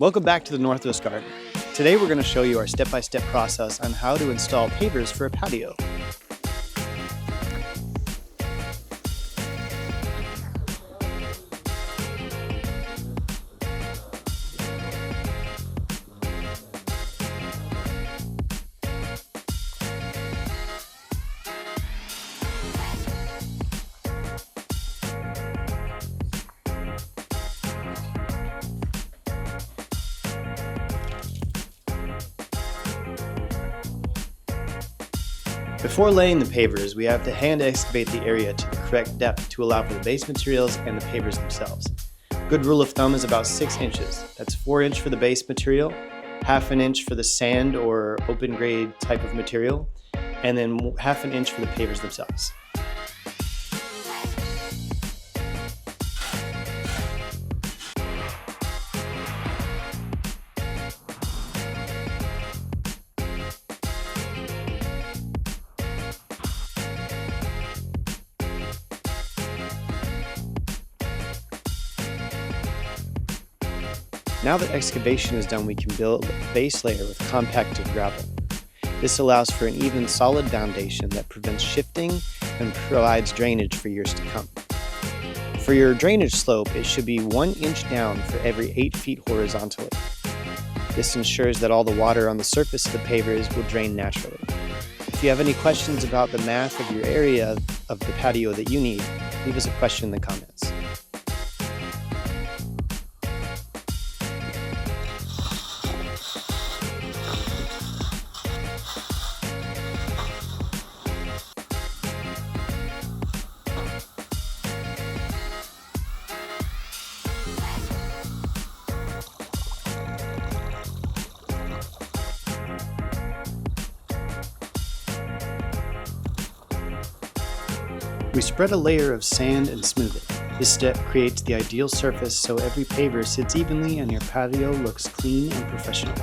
Welcome back to the Northwest Garden. Today we're going to show you our step-by-step process on how to install pavers for a patio. Before laying the pavers, we have to hand excavate the area to the correct depth to allow for the base materials and the pavers themselves. Good rule of thumb is about 6 inches. That's 4 inch for the base material, half an inch for the sand or open grade type of material, and then half an inch for the pavers themselves. Now that excavation is done, we can build a base layer with compacted gravel. This allows for an even solid foundation that prevents shifting and provides drainage for years to come. For your drainage slope, it should be 1 inch down for every 8 feet horizontally. This ensures that all the water on the surface of the pavers will drain naturally. If you have any questions about the math of your area of the patio that you need, leave us a question in the comments. We spread a layer of sand and smooth it. This step creates the ideal surface so every paver sits evenly and your patio looks clean and professional.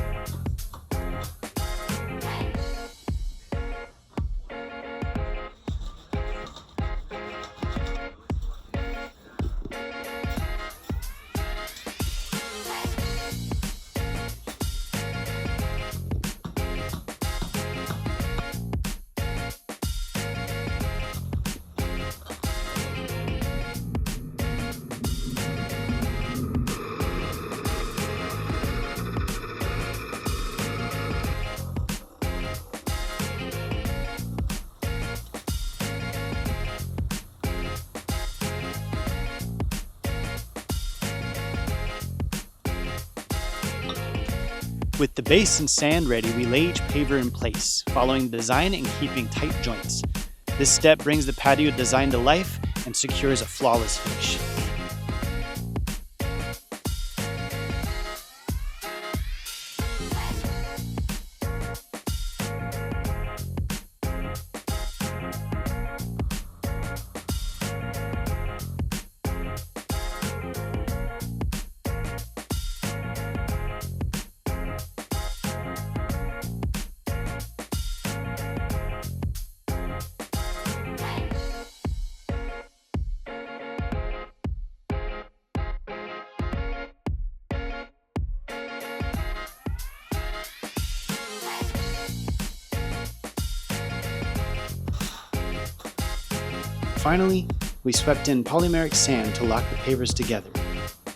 With the base and sand ready, we lay each paver in place, following the design and keeping tight joints. This step brings the patio design to life and secures a flawless finish. Finally, we swept in polymeric sand to lock the pavers together,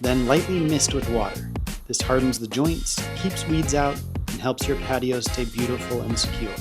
then lightly mist with water. This hardens the joints, keeps weeds out, and helps your patio stay beautiful and secure.